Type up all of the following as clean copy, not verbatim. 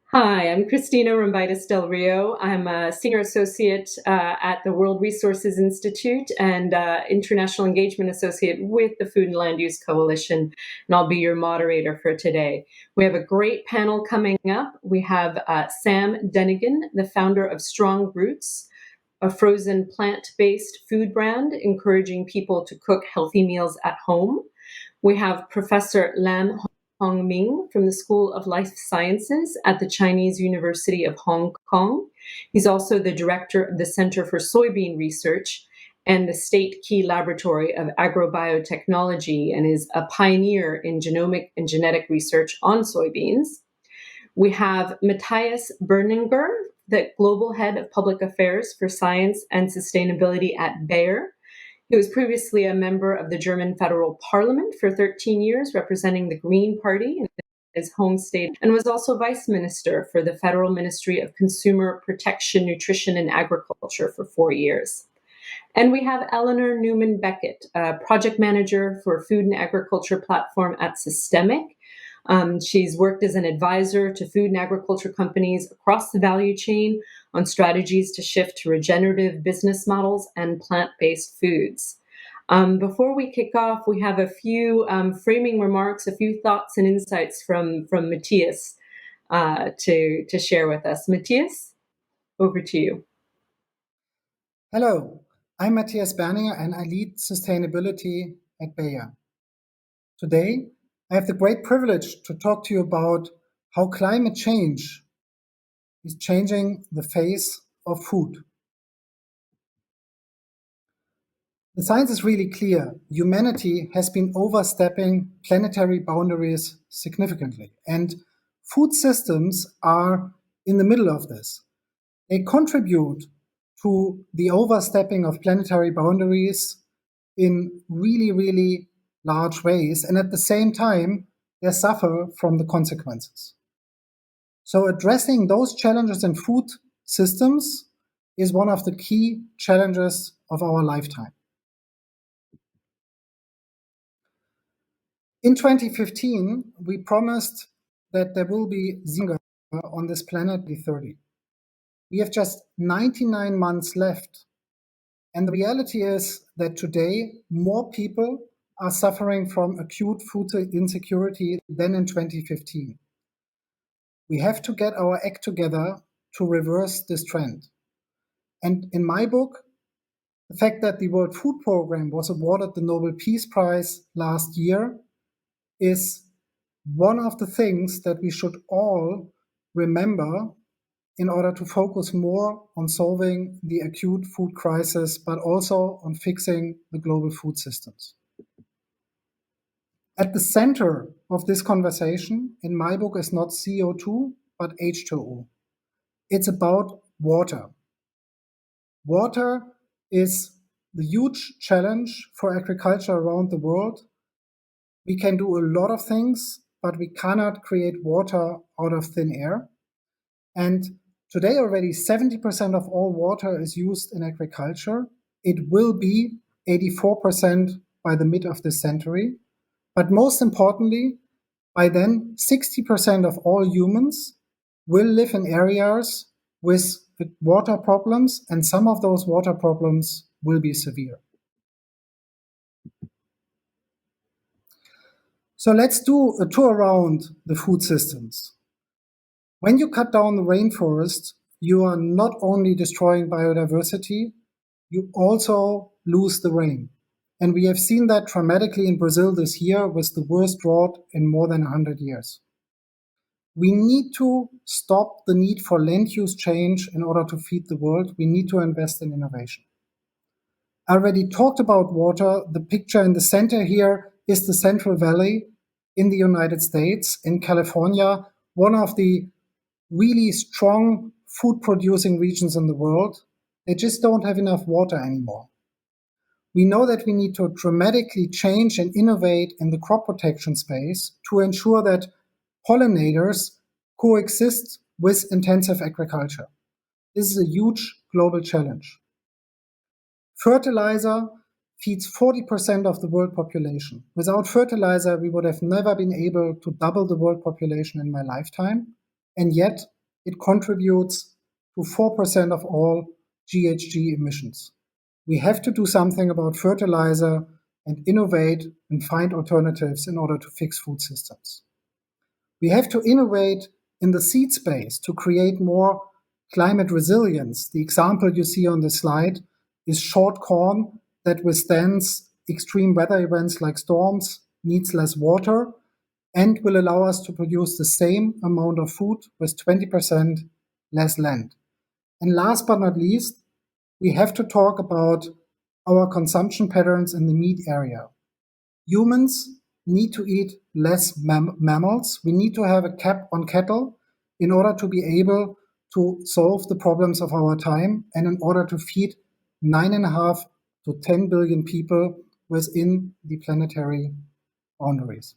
Hi, I'm Christina Rambitis Del Rio. I'm a senior associate at the World Resources Institute and international engagement associate with the Food and Land Use Coalition, and I'll be your moderator for today. We have a great panel coming up. We have Sam Denigan, the founder of Strong Roots, a frozen plant-based food brand encouraging people to cook healthy meals at home. We have Professor Lam Hongming from the School of Life Sciences at the Chinese University of Hong Kong. He's also the director of the Center for Soybean Research and the State Key Laboratory of Agrobiotechnology, and is a pioneer in genomic and genetic research on soybeans. We have Matthias Berninger, the Global Head of Public Affairs for Science and Sustainability at Bayer. He was previously a member of the German Federal Parliament for 13 years, representing the Green Party in his home state, and was also Vice Minister for the Federal Ministry of Consumer Protection, Nutrition, and Agriculture for 4 years. And we have Eleanor Newman Beckett, Project Manager for Food and Agriculture Platform at Systemic. She's worked as an advisor to food and agriculture companies across the value chain on strategies to shift to regenerative business models and plant-based foods. Before we kick off, we have a few framing remarks, a few thoughts and insights from Matthias to share with us. Matthias, over to you. Hello, I'm Matthias Berninger and I lead sustainability at Bayer. Today, I have the great privilege to talk to you about how climate change is changing the face of food. The science is really clear. Humanity has been overstepping planetary boundaries significantly, and food systems are in the middle of this. They contribute to the overstepping of planetary boundaries in really large ways, and at the same time, they suffer from the consequences. So addressing those challenges in food systems is one of the key challenges of our lifetime. In 2015, we promised that there will be zero on this planet by 2030. We have just 99 months left. And the reality is that today, more people are suffering from acute food insecurity than in 2015. We have to get our act together to reverse this trend. And in my book, the fact that the World Food Programme was awarded the Nobel Peace Prize last year is one of the things that we should all remember in order to focus more on solving the acute food crisis, but also on fixing the global food systems. At the center of this conversation in my book is not CO2, but H2O. It's about water. Water is the huge challenge for agriculture around the world. We can do a lot of things, but we cannot create water out of thin air. And today already 70% of all water is used in agriculture. It will be 84% by the mid of this century. But most importantly, by then 60% of all humans will live in areas with water problems, and some of those water problems will be severe. So let's do a tour around the food systems. When you cut down the rainforest, you are not only destroying biodiversity, you also lose the rain. And we have seen that dramatically in Brazil this year with the worst drought in more than 100 years. We need to stop the need for land use change in order to feed the world. We need to invest in innovation. I already talked about water. The picture in the center here is the Central Valley in the United States, in California, one of the really strong food producing regions in the world. They just don't have enough water anymore. We know that we need to dramatically change and innovate in the crop protection space to ensure that pollinators coexist with intensive agriculture. This is a huge global challenge. Fertilizer feeds 40% of the world population. Without fertilizer, we would have never been able to double the world population in my lifetime. And yet, it contributes to 4% of all GHG emissions. We have to do something about fertilizer and innovate and find alternatives in order to fix food systems. We have to innovate in the seed space to create more climate resilience. The example you see on the slide is short corn that withstands extreme weather events like storms, needs less water, and will allow us to produce the same amount of food with 20% less land. And last but not least, we have to talk about our consumption patterns in the meat area. Humans need to eat less mammals. We need to have a cap on cattle in order to be able to solve the problems of our time and in order to feed 9.5 to 10 billion people within the planetary boundaries.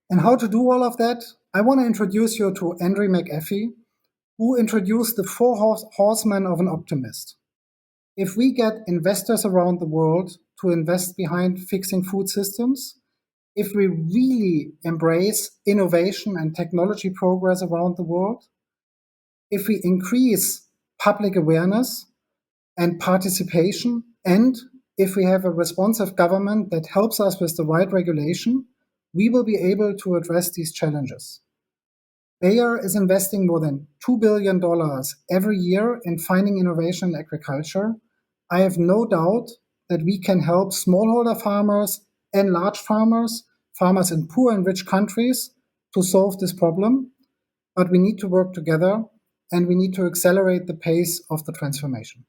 And how to do all of that? I want to introduce you to Andrew McAfee, who introduced the four horsemen of an optimist. If we get investors around the world to invest behind fixing food systems, if we really embrace innovation and technology progress around the world, if we increase public awareness and participation, and if we have a responsive government that helps us with the right regulation, we will be able to address these challenges. Bayer is investing more than $2 billion every year in finding innovation in agriculture. I have no doubt that we can help smallholder farmers and large farmers, farmers in poor and rich countries, to solve this problem. But we need to work together and we need to accelerate the pace of the transformation.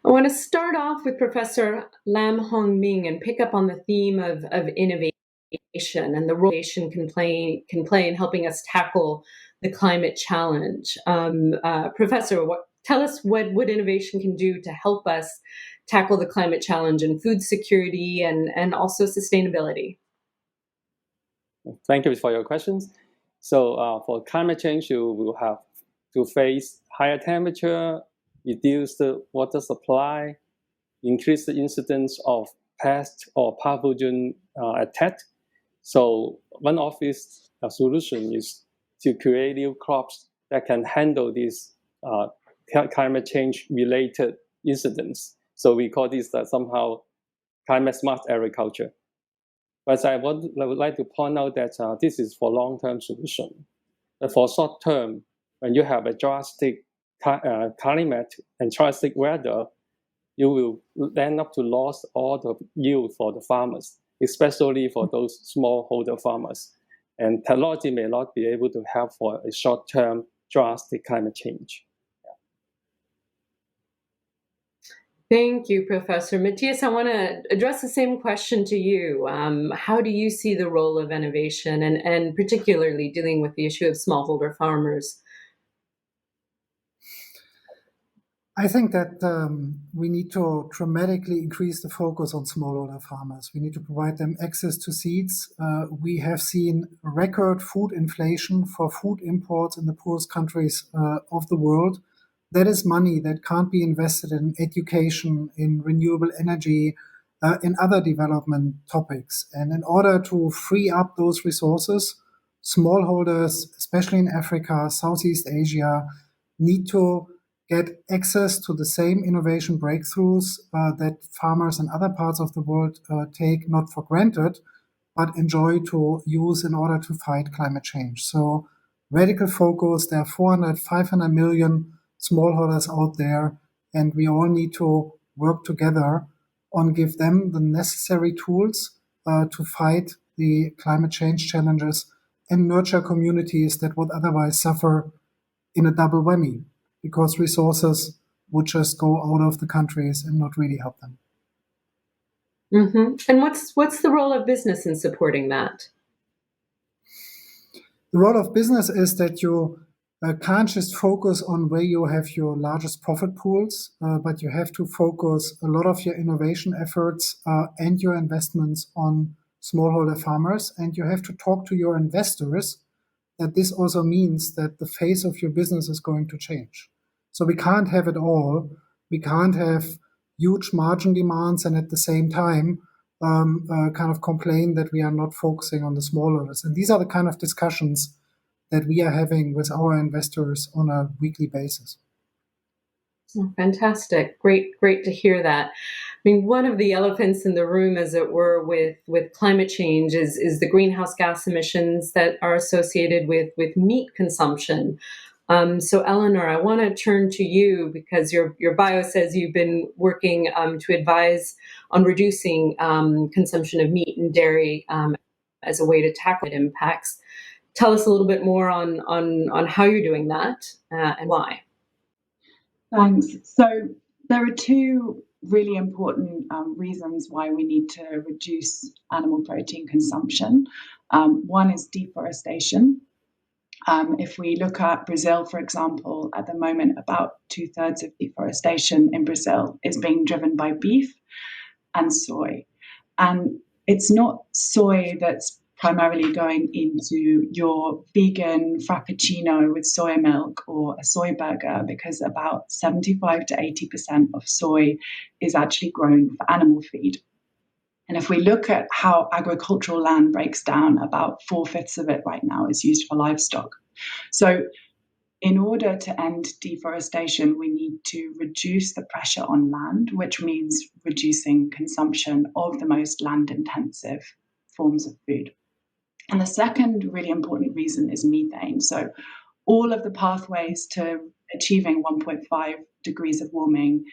I want to start off with Professor Lam Hongming and pick up on the theme of innovation and the role innovation can play in helping us tackle the climate challenge. Professor, tell us what innovation can do to help us tackle the climate challenge and food security and also sustainability. Thank you for your questions. So for climate change, you will have to face higher temperature, reduce the water supply, increase the incidence of pest or pathogen attack. So one obvious solution is to create new crops that can handle these climate change related incidents. So we call this somehow climate smart agriculture. But I would like to point out that this is for long-term solution. But for short term, when you have a drastic climate and drastic weather, you will end up to lose all the yield for the farmers, especially for those smallholder farmers. And technology may not be able to help for a short-term drastic climate change. Thank you, Professor. Matthias, I want to address the same question to you. How do you see the role of innovation and particularly dealing with the issue of smallholder farmers? I think that we need to dramatically increase the focus on smallholder farmers. We need to provide them access to seeds. We have seen record food inflation for food imports in the poorest countries of the world. That is money that can't be invested in education, in renewable energy, in other development topics. And in order to free up those resources, smallholders, especially in Africa, Southeast Asia, need to get access to the same innovation breakthroughs that farmers in other parts of the world take not for granted, but enjoy to use in order to fight climate change. So radical focus, there are 400, 500 million smallholders out there, and we all need to work together on give them the necessary tools to fight the climate change challenges and nurture communities that would otherwise suffer in a double whammy, because resources would just go out of the countries and not really help them. Mm-hmm. And what's the role of business in supporting that? The role of business is that you can't just focus on where you have your largest profit pools, but you have to focus a lot of your innovation efforts and your investments on smallholder farmers. And you have to talk to your investors that this also means that the face of your business is going to change. So we can't have it all. We can't have huge margin demands and at the same time kind of complain that we are not focusing on the smallholders. And these are the kind of discussions that we are having with our investors on a weekly basis. Oh, fantastic. Great to hear that. I mean, one of the elephants in the room, as it were, with climate change is the greenhouse gas emissions that are associated with meat consumption. So, Eleanor, I want to turn to you because your bio says you've been working to advise on reducing consumption of meat and dairy as a way to tackle impacts. Tell us a little bit more on how you're doing that and why. Thanks. So there are two really important reasons why we need to reduce animal protein consumption. One is deforestation. If we look at Brazil, for example, at the moment, about 2/3 of deforestation in Brazil is being driven by beef and soy. And it's not soy that's primarily going into your vegan frappuccino with soy milk or a soy burger, because about 75 to 80% of soy is actually grown for animal feed. And if we look at how agricultural land breaks down, about 4/5 of it right now is used for livestock. So in order to end deforestation, we need to reduce the pressure on land, which means reducing consumption of the most land-intensive forms of food. And the second really important reason is methane. So all of the pathways to achieving 1.5 degrees of warming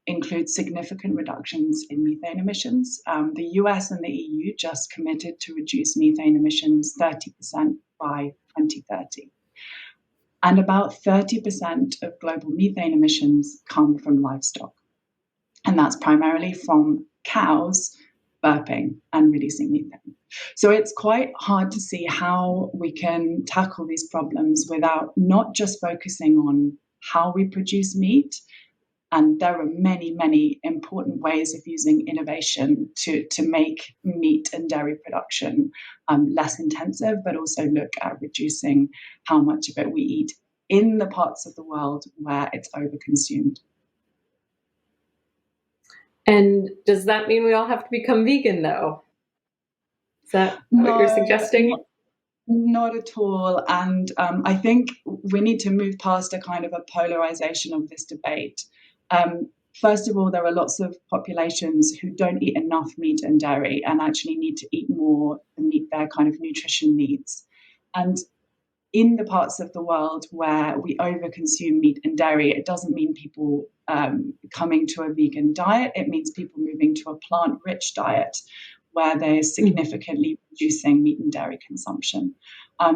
include significant reductions in methane emissions. The US and the EU just committed to reduce methane emissions 30% by 2030. And about 30% of global methane emissions come from livestock. And that's primarily from cows burping and releasing methane. So it's quite hard to see how we can tackle these problems without not just focusing on how we produce meat. And there are many, many important ways of using innovation to make meat and dairy production less intensive, but also look at reducing how much of it we eat in the parts of the world where it's overconsumed. And does that mean we all have to become vegan, though? Is that what you're suggesting? Not at all. And I think we need to move past a kind of a polarization of this debate. First of all, there are lots of populations who don't eat enough meat and dairy and actually need to eat more to meet their kind of nutrition needs. And in the parts of the world where we overconsume meat and dairy, it doesn't mean people coming to a vegan diet. It means people moving to a plant-rich diet where they're significantly reducing meat and dairy consumption.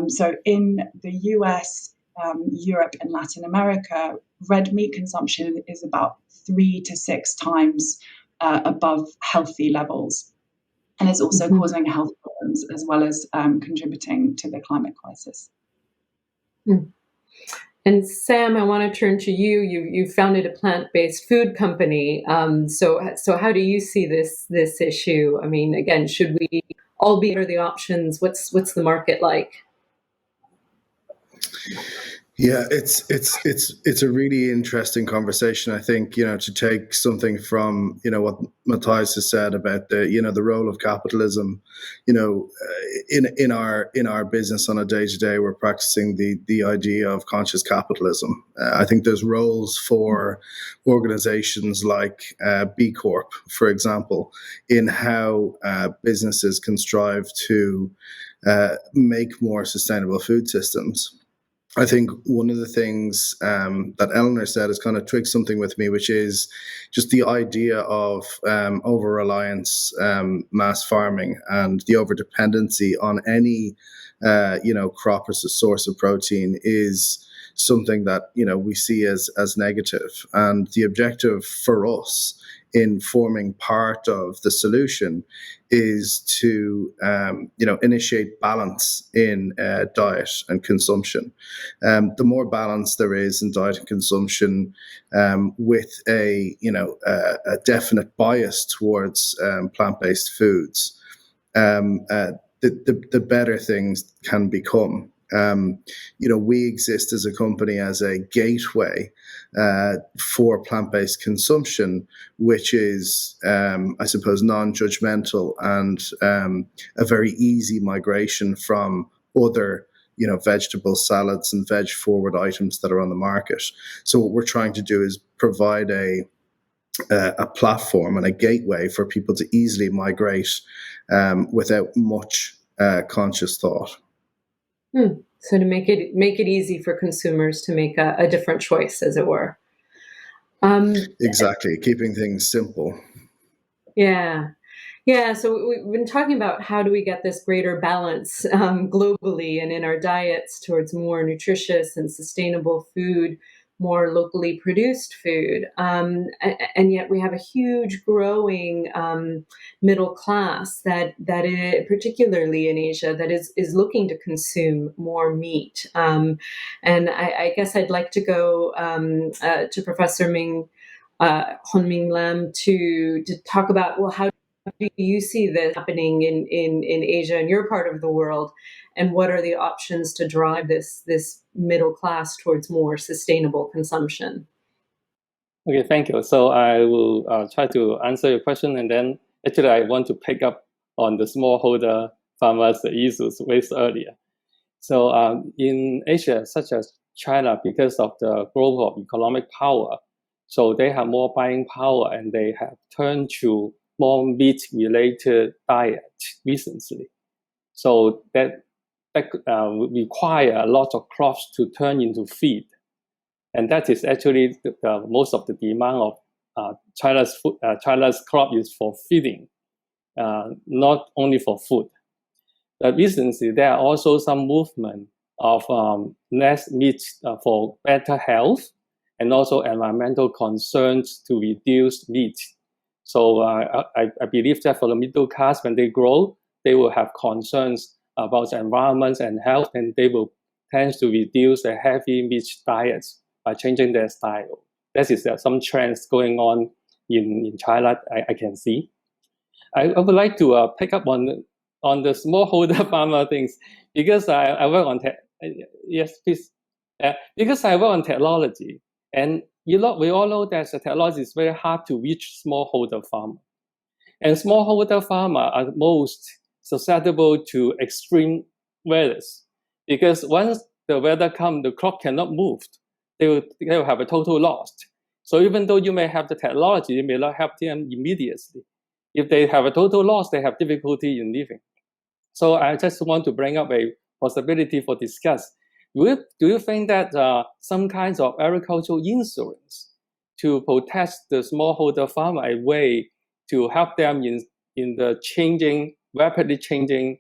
So in the US, Europe, and Latin America, red meat consumption is about 3 to 6 times above healthy levels. And it's also causing health problems as well as contributing to the climate crisis. And Sam, I want to turn to you. You founded a plant-based food company. So how do you see this issue? I mean, again, should we all be under the options? What's the market like? Yeah, it's a really interesting conversation. I think, to take something from, what Matthias has said about the role of capitalism, in our business on a day-to-day, we're practicing the idea of conscious capitalism. I think there's roles for organizations like B Corp, for example, in how businesses can strive to make more sustainable food systems. I think one of the things that Eleanor said has kind of trigged something with me, which is just the idea of over-reliance, mass farming, and the over-dependency on any, crop as a source of protein is something that, we see as negative. And the objective for us in forming part of the solution is to, initiate balance in diet and consumption. The more balance there is in diet and consumption, with a definite bias towards plant-based foods, the better things can become. we exist as a company as a gateway for plant-based consumption, which is, I suppose, non-judgmental and a very easy migration from other vegetable salads and veg forward items that are on the market. So what we're trying to do is provide a platform and a gateway for people to easily migrate without much conscious thought. So to make it easy for consumers to make a different choice, as it were. Exactly, keeping things simple. Yeah, so we've been talking about how do we get this greater balance globally and in our diets towards more nutritious and sustainable food, more locally produced food. And yet we have a huge growing middle class that is, particularly in Asia, that is looking to consume more meat. And I guess I'd like to go to Professor Hongming Lam to talk about, well, how do you see this happening in Asia, in your part of the world, and what are the options to drive this middle class towards more sustainable consumption? Okay, thank you. So I will try to answer your question, and then actually I want to pick up on the smallholder farmers issues raised earlier. So in Asia, such as China, because of the growth of economic power, so they have more buying power, and they have turned to more meat-related diet recently. So that require a lot of crops to turn into feed. And that is actually the most of the demand of China's crop is for feeding, not only for food. But recently, there are also some movement of less meat for better health and also environmental concerns to reduce meat. So I believe that for the middle class, when they grow, they will have concerns about the environment and health, and they will tend to reduce the heavy meat diets by changing their style. That is some trends going on in China I can see. I would like to pick up on the smallholder farmer things, because I work on yes, please. Because I work on technology, and we all know that the technology is very hard to reach smallholder farmer, and smallholder farmer are most susceptible to extreme weather, because once the weather comes, the crop cannot move. They will have a total loss. So even though you may have the technology, it may not help them immediately. If they have a total loss, they have difficulty in living. So I just want to bring up a possibility for discuss. Do you think that some kinds of agricultural insurance to protect the smallholder farmer, a way to help them in the rapidly changing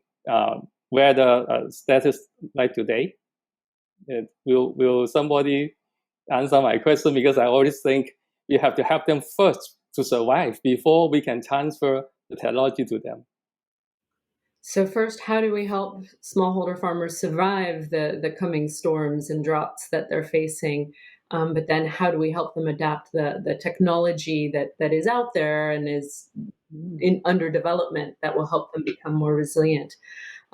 weather status like today? Will somebody answer my question? Because I always think we have to help them first to survive before we can transfer the technology to them. So first, how do we help smallholder farmers survive the coming storms and droughts that they're facing? But then how do we help them adapt the technology that is out there and is under development that will help them become more resilient?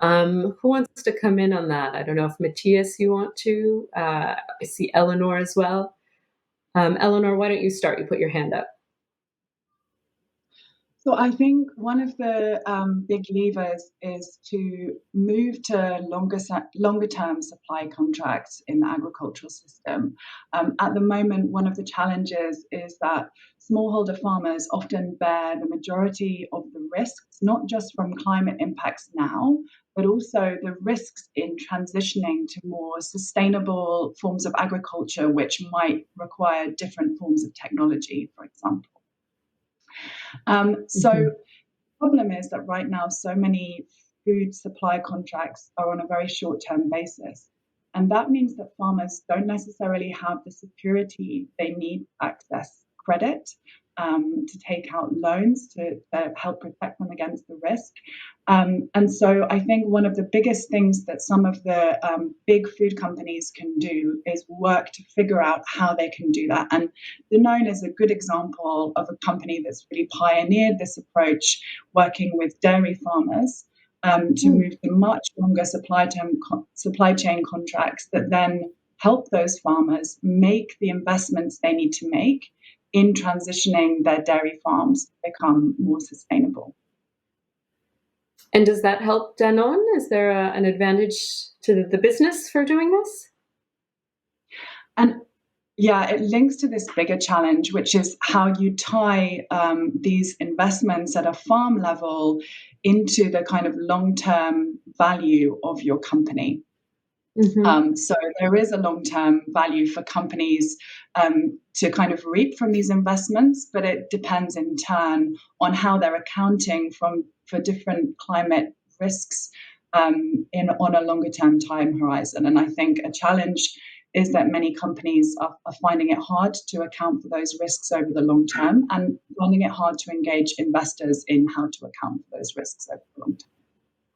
Who wants to come in on that? I don't know if Matthias, you want to. I see Eleanor as well. Eleanor, why don't you start? You put your hand up. So I think one of the big levers is to move to longer term supply contracts in the agricultural system. At the moment, one of the challenges is that smallholder farmers often bear the majority of the risks, not just from climate impacts now, but also the risks in transitioning to more sustainable forms of agriculture, which might require different forms of technology, for example. So the problem is that right now, so many food supply contracts are on a very short-term basis. And that means that farmers don't necessarily have the security they need to access credit, to take out loans to help protect them against the risk. And so I think one of the biggest things that some of the big food companies can do is work to figure out how they can do that. And Danone is a good example of a company that's really pioneered this approach, working with dairy farmers. to move to much longer supply chain contracts that then help those farmers make the investments they need to make in transitioning their dairy farms to become more sustainable. And does that help Danone? Is there an advantage to the business for doing this? And yeah, it links to this bigger challenge, which is how you tie these investments at a farm level into the kind of long-term value of your company. Mm-hmm. So there is a long-term value for companies to kind of reap from these investments, but it depends in turn on how they're accounting for different climate risks on a longer-term time horizon. And I think a challenge is that many companies are finding it hard to account for those risks over the long term and finding it hard to engage investors in how to account for those risks over the long term.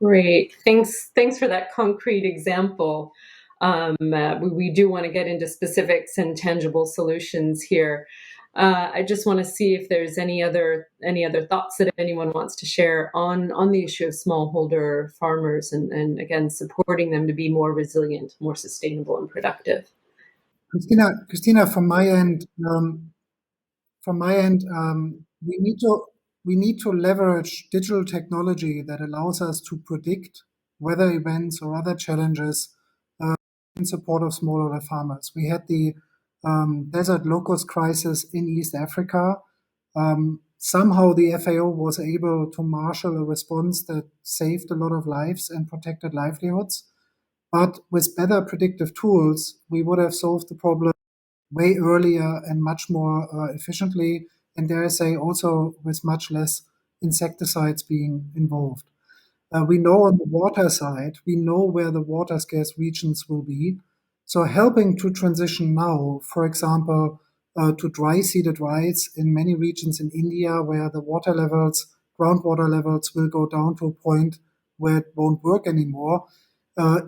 Great. Thanks for that concrete example. We do want to get into specifics and tangible solutions here. I just want to see if there's any other thoughts that anyone wants to share on the issue of smallholder farmers and again supporting them to be more resilient, more sustainable, and productive. Christina, from my end, we need to leverage digital technology that allows us to predict weather events or other challenges in support of smallholder farmers. We had the desert locust crisis in East Africa. Somehow the FAO was able to marshal a response that saved a lot of lives and protected livelihoods. But with better predictive tools, we would have solved the problem way earlier and much more efficiently, and dare I say also with much less insecticides being involved. We know on the water side, we know where the water scarce regions will be. So helping to transition now, for example, to dry seeded rice in many regions in India where the water levels, groundwater levels will go down to a point where it won't work anymore,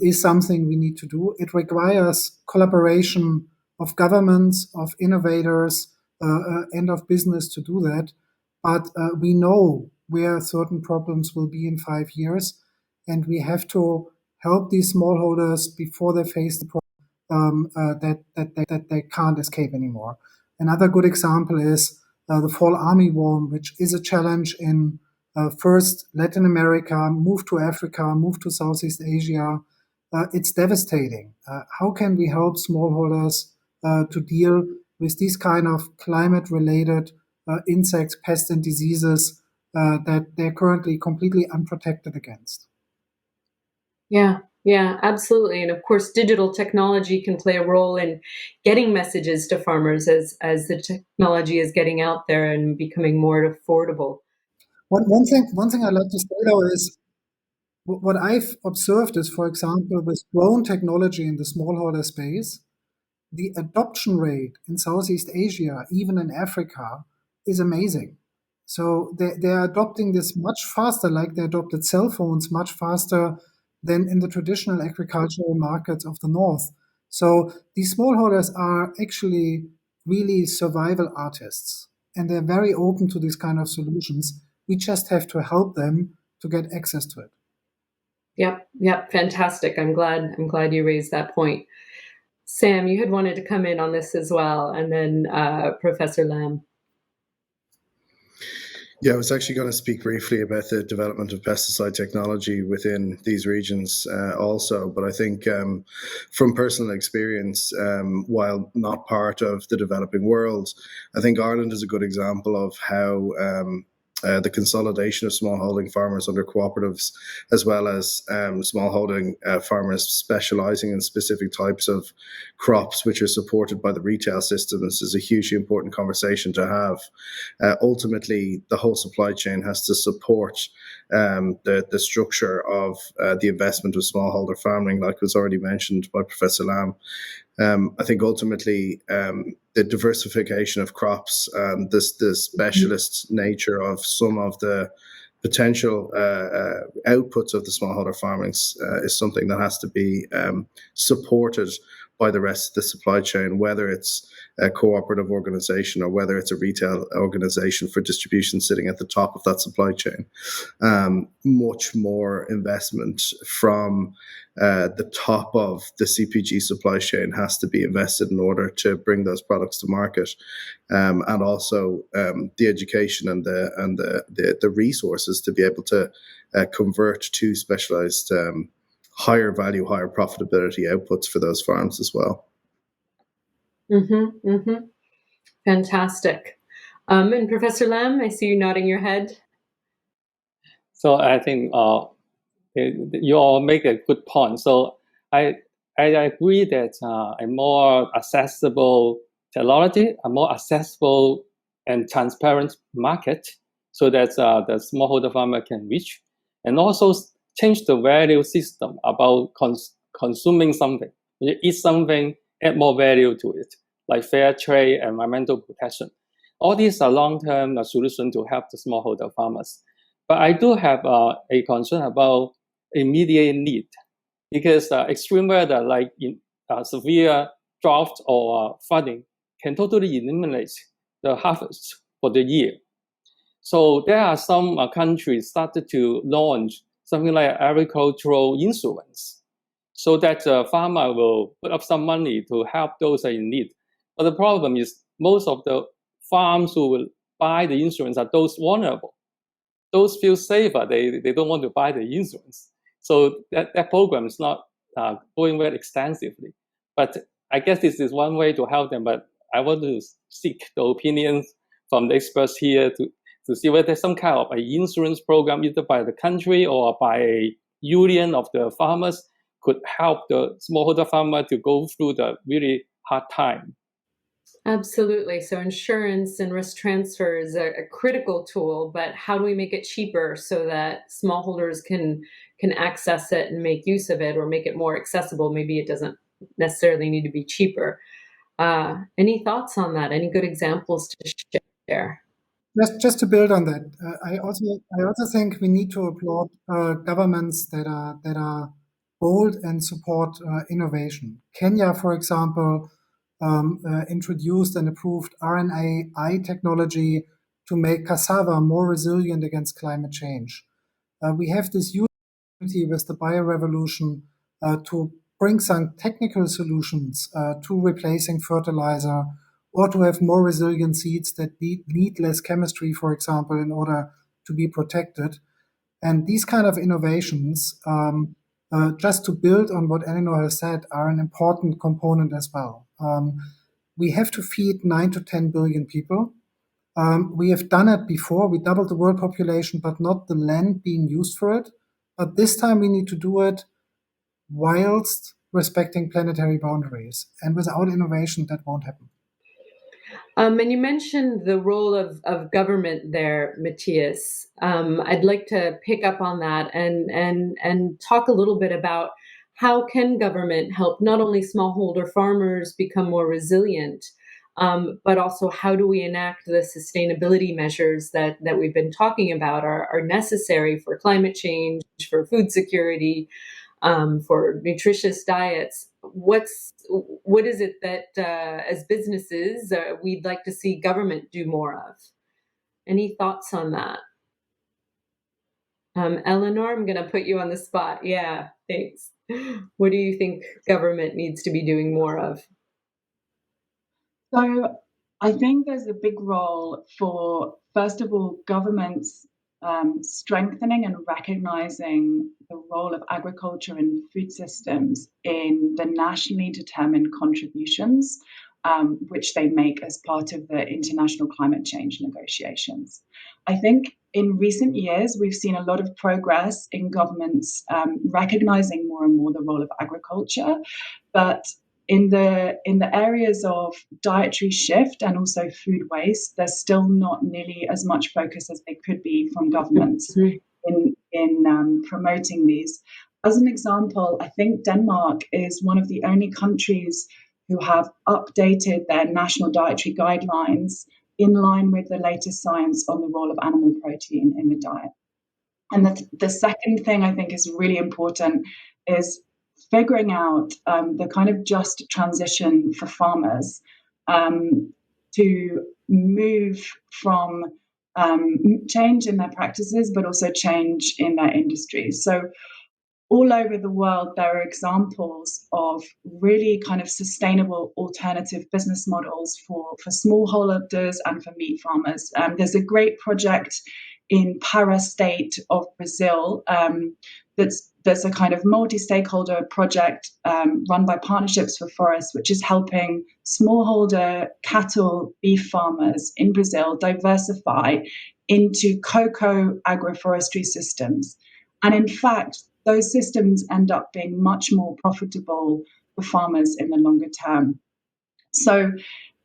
is something we need to do. It requires collaboration of governments, of innovators, and of business to do that. But we know where certain problems will be in 5 years, and we have to help these smallholders before they face the problem that they can't escape anymore. Another good example is the fall armyworm, which is a challenge in first Latin America, move to Africa, move to Southeast Asia. It's devastating. How can we help smallholders to deal with these kind of climate-related insects, pests, and diseases that they're currently completely unprotected against? Yeah, absolutely. And of course, digital technology can play a role in getting messages to farmers as the technology is getting out there and becoming more affordable. One thing I'd like to say though is what I've observed is, for example, with drone technology in the smallholder space, the adoption rate in Southeast Asia, even in Africa, is amazing. So they're adopting this much faster, like they adopted cell phones much faster than in the traditional agricultural markets of the North. So these smallholders are actually really survival artists, and they're very open to these kind of solutions. We just have to help them to get access to it. Yep, fantastic. I'm glad you raised that point. Sam, you had wanted to come in on this as well, and then Professor Lam. Yeah, I was actually going to speak briefly about the development of pesticide technology within these regions also. But I think from personal experience, while not part of the developing world, I think Ireland is a good example of how the consolidation of smallholding farmers under cooperatives, as well as smallholding farmers specialising in specific types of crops which are supported by the retail systems, is a hugely important conversation to have. Ultimately, the whole supply chain has to support the structure of the investment of smallholder farming, like was already mentioned by Professor Lam. I think ultimately the diversification of crops and the specialist nature of some of the potential outputs of the smallholder farming is something that has to be supported by the rest of the supply chain, whether it's a cooperative organization or whether it's a retail organization for distribution sitting at the top of that supply chain. Much more investment from the top of the CPG supply chain has to be invested in order to bring those products to market, and also the education and the resources to be able to convert to specialized higher value, higher profitability outputs for those farms as well. Mm-hmm, mm-hmm. Fantastic. And Professor Lam, I see you nodding your head. So I think you all make a good point. So I agree that a more accessible technology, a more accessible and transparent market, so that the smallholder farmer can reach, and also change the value system about consuming something. You eat something, add more value to it, like fair trade, environmental protection. All these are long-term solutions to help the smallholder farmers. But I do have a concern about immediate need, because extreme weather like in severe drought or flooding can totally eliminate the harvest for the year. So there are some countries started to launch something like agricultural insurance, so that the farmer will put up some money to help those in need. But the problem is most of the farms who will buy the insurance are those vulnerable. Those feel safer, they don't want to buy the insurance. So that program is not going very extensively. But I guess this is one way to help them. But I want to seek the opinions from the experts here to see whether there's some kind of an insurance program, either by the country or by a union of the farmers, could help the smallholder farmer to go through the really hard time. Absolutely. So insurance and risk transfer is a critical tool, but how do we make it cheaper so that smallholders can access it and make use of it, or make it more accessible? Maybe it doesn't necessarily need to be cheaper. Any thoughts on that? Any good examples to share? Just to build on that, I also think we need to applaud governments that are bold and support innovation. Kenya, for example, introduced and approved RNAi technology to make cassava more resilient against climate change. We have this unity with the biorevolution to bring some technical solutions to replacing fertilizer, or to have more resilient seeds that need less chemistry, for example, in order to be protected. And these kind of innovations, just to build on what Eleanor has said, are an important component as well. We have to feed 9 to 10 billion people. We have done it before. We doubled the world population, but not the land being used for it. But this time we need to do it whilst respecting planetary boundaries. And without innovation, that won't happen. And you mentioned the role of government there, Matthias. I'd like to pick up on that and talk a little bit about how can government help not only smallholder farmers become more resilient, but also how do we enact the sustainability measures that we've been talking about are necessary for climate change, for food security, for nutritious diets. What is it that as businesses we'd like to see government do more of? Any thoughts on that? Eleanor, I'm going to put you on the spot. Yeah, thanks. What do you think government needs to be doing more of? So I think there's a big role for, first of all, governments strengthening and recognizing the role of agriculture and food systems in the nationally determined contributions which they make as part of the international climate change negotiations. I think in recent years, we've seen a lot of progress in governments recognizing more and more the role of agriculture, but in the areas of dietary shift and also food waste, there's still not nearly as much focus as there could be from governments in promoting these. As an example, I think Denmark is one of the only countries who have updated their national dietary guidelines in line with the latest science on the role of animal protein in the diet. And the second thing I think is really important is figuring out the kind of just transition for farmers to move from change in their practices, but also change in their industries. So all over the world, there are examples of really kind of sustainable alternative business models for smallholders and for meat farmers. There's a great project in Para state of Brazil that's a kind of multi-stakeholder project run by Partnerships for Forests, which is helping smallholder cattle beef farmers in Brazil diversify into cocoa agroforestry systems. And in fact, those systems end up being much more profitable for farmers in the longer term. So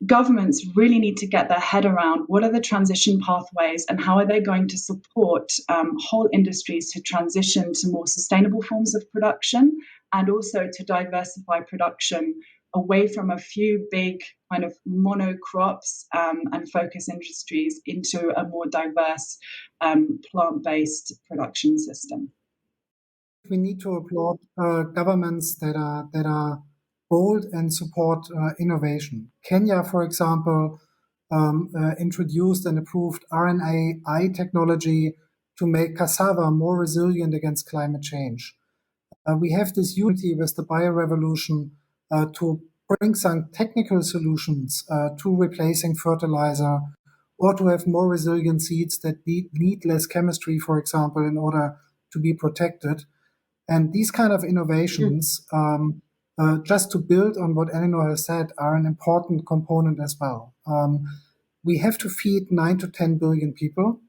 governments really need to get their head around what are the transition pathways and how are they going to support whole industries to transition to more sustainable forms of production, and also to diversify production away from a few big kind of monocrops and focus industries into a more diverse plant-based production system. We need to applaud governments that are bold and support innovation. Kenya, for example, introduced and approved RNAi technology to make cassava more resilient against climate change. We have this unity with the biorevolution to bring some technical solutions to replacing fertilizer, or to have more resilient seeds that need less chemistry, for example, in order to be protected. And these kind of innovations, just to build on what Eleanor has said, are an important component as well. We have to feed 9 to 10 billion people.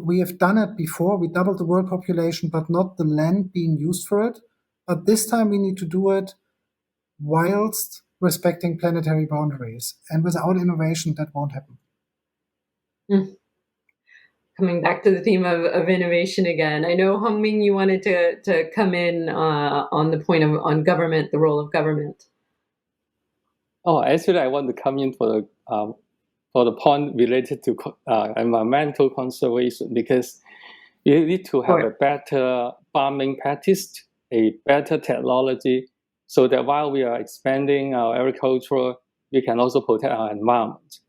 We have done it before. We doubled the world population, but not the land being used for it. But this time we need to do it whilst respecting planetary boundaries. And without innovation, that won't happen. Coming back to the theme of innovation again, I know, Hongming, you wanted to come in on the point on government, the role of government. Oh, actually, I want to come in for the point related to environmental conservation, because you need to have a better farming practice, a better technology, so that while we are expanding our agriculture, we can also protect our environment.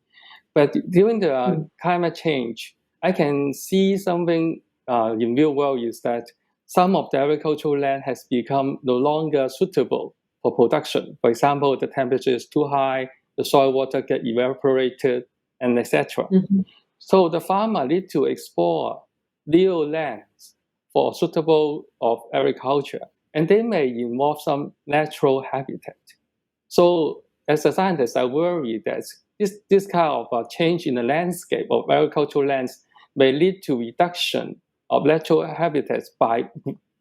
But during the climate change, I can see something in real world is that some of the agricultural land has become no longer suitable for production. For example, the temperature is too high, the soil water get evaporated, and etc. So the farmer need to explore new lands for suitable of agriculture, and they may involve some natural habitat. So as a scientist, I worry that this kind of change in the landscape of agricultural lands may lead to reduction of natural habitats by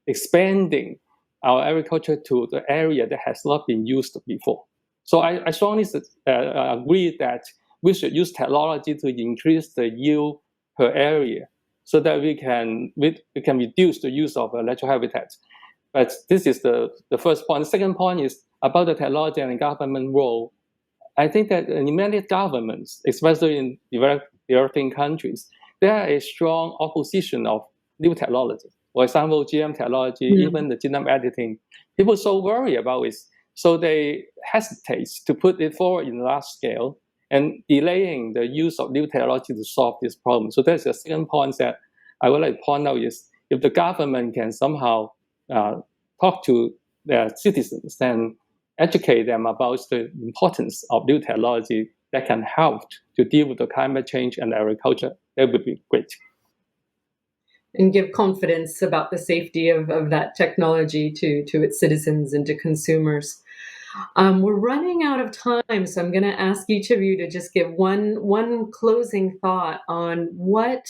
expanding our agriculture to the area that has not been used before. So I strongly agree that we should use technology to increase the yield per area so that we can reduce the use of natural habitats. But this is the first point. The second point is about the technology and government role. I think that in many governments, especially in developing countries, there is a strong opposition of new technology. For example, GM technology, even the genome editing. People so worry about it, so they hesitate to put it forward in large scale and delaying the use of new technology to solve this problem. So that's the second point that I would like to point out is if the government can somehow talk to their citizens and educate them about the importance of new technology that can help to deal with the climate change and agriculture, that would be great. And give confidence about the safety of that technology to its citizens and to consumers. We're running out of time, so I'm going to ask each of you to just give one closing thought on what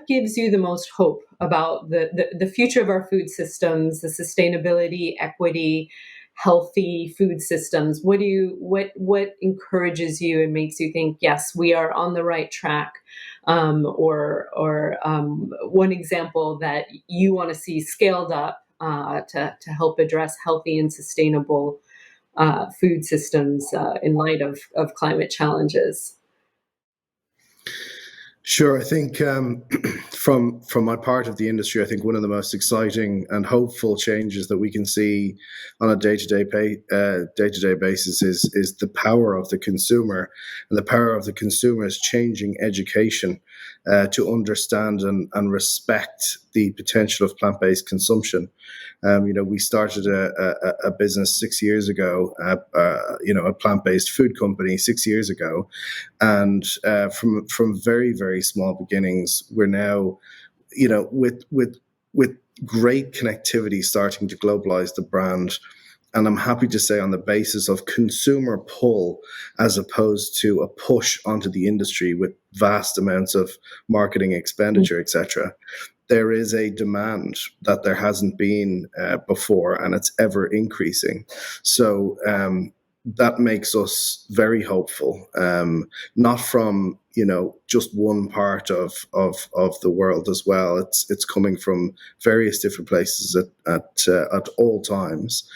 gives you the most hope about the future of our food systems, the sustainability, equity, healthy food systems. What encourages you and makes you think, yes, we are on the right track? Or one example that you want to see scaled up to help address healthy and sustainable food systems in light of climate challenges? Sure. I think from my part of the industry, I think one of the most exciting and hopeful changes that we can see on a day-to-day basis is the power of the consumer, and the power of the consumer is changing education to understand and respect the potential of plant-based consumption. We started a business 6 years ago, a plant-based food company 6 years ago, and from very very small beginnings, we're now, with great connectivity, starting to globalize the brand. And I'm happy to say, on the basis of consumer pull as opposed to a push onto the industry with vast amounts of marketing expenditure, etc., there is a demand that there hasn't been before, and it's ever increasing. So that makes us very hopeful, not from just one part of the world as well. It's coming from various different places at all times.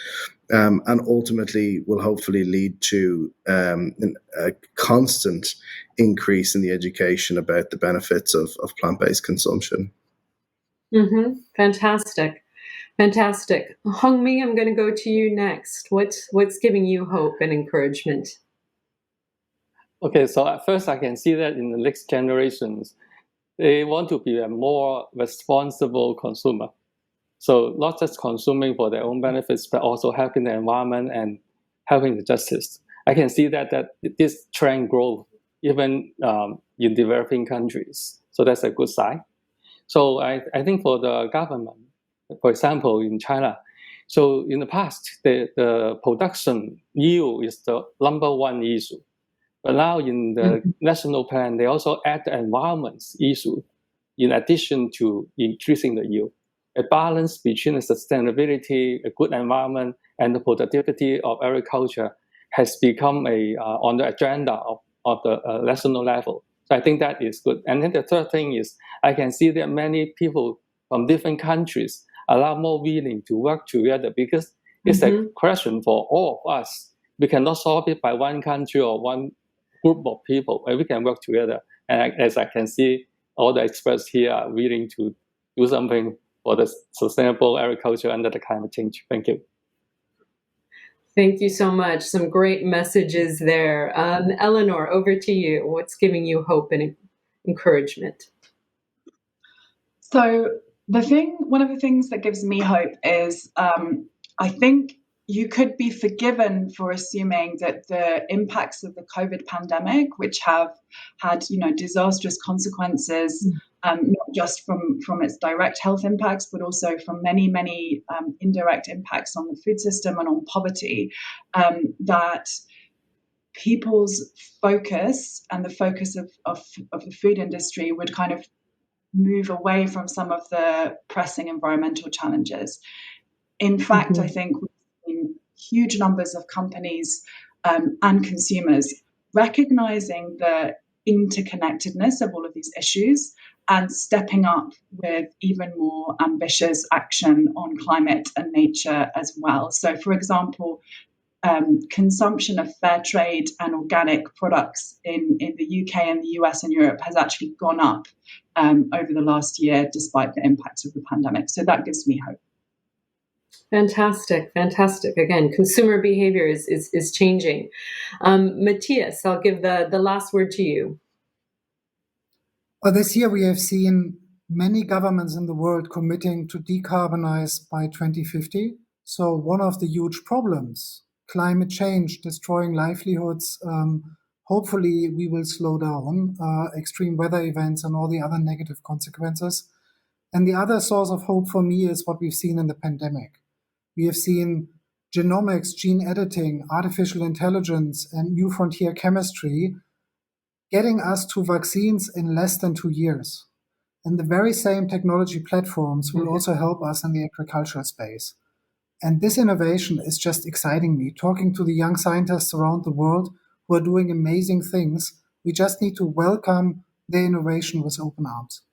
And ultimately will hopefully lead to a constant increase in the education about the benefits of plant-based consumption. Mm-hmm. Fantastic. Hongming, I'm going to go to you next. What's giving you hope and encouragement? Okay, so at first I can see that in the next generations, they want to be a more responsible consumer. So not just consuming for their own benefits, but also helping the environment and helping the justice. I can see that this trend grows even in developing countries. So that's a good sign. So I think for the government, for example, in China, so in the past, the production yield is the number one issue. But now in the national plan, they also add the environment issue in addition to increasing the yield. A balance between the sustainability, a good environment, and the productivity of agriculture has become on the agenda of the national level. So I think that is good. And then the third thing is, I can see that many people from different countries are a lot more willing to work together, because it's a question for all of us. We cannot solve it by one country or one group of people, and we can work together. And as I can see, all the experts here are willing to do something for the sustainable agriculture under the climate change. Thank you. Thank you so much. Some great messages there. Eleanor, over to you. What's giving you hope and encouragement? So one of the things that gives me hope is, I think you could be forgiven for assuming that the impacts of the COVID pandemic, which have had, disastrous consequences, not just from its direct health impacts, but also from many, many indirect impacts on the food system and on poverty, that people's focus and the focus of the food industry would kind of move away from some of the pressing environmental challenges. In fact, I think we've seen huge numbers of companies and consumers recognizing the interconnectedness of all of these issues and stepping up with even more ambitious action on climate and nature as well. So, for example, consumption of fair trade and organic products in the UK and the US and Europe has actually gone up over the last year, despite the impacts of the pandemic. So that gives me hope. Fantastic. Again, consumer behavior is changing. Matthias, I'll give the last word to you. Well, this year we have seen many governments in the world committing to decarbonize by 2050. So one of the huge problems, climate change, destroying livelihoods, hopefully we will slow down extreme weather events and all the other negative consequences. And the other source of hope for me is what we've seen in the pandemic. We have seen genomics, gene editing, artificial intelligence, and new frontier chemistry getting us to vaccines in less than 2 years. And the very same technology platforms will also help us in the agricultural space. And this innovation is just exciting me. Talking to the young scientists around the world who are doing amazing things, we just need to welcome their innovation with open arms.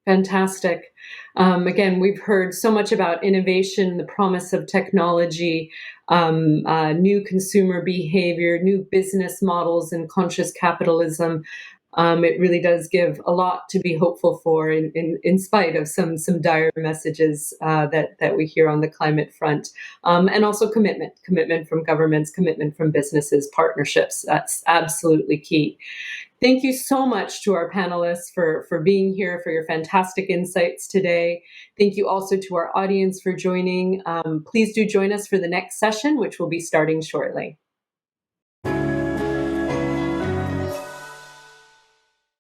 Fantastic. Again, we've heard so much about innovation, the promise of technology, new consumer behavior, new business models, and conscious capitalism. It really does give a lot to be hopeful for, in spite of some dire messages that we hear on the climate front, and also commitment from governments, commitment from businesses, partnerships. That's absolutely key. Thank you so much to our panelists for being here, for your fantastic insights today. Thank you also to our audience for joining. Please do join us for the next session, which will be starting shortly.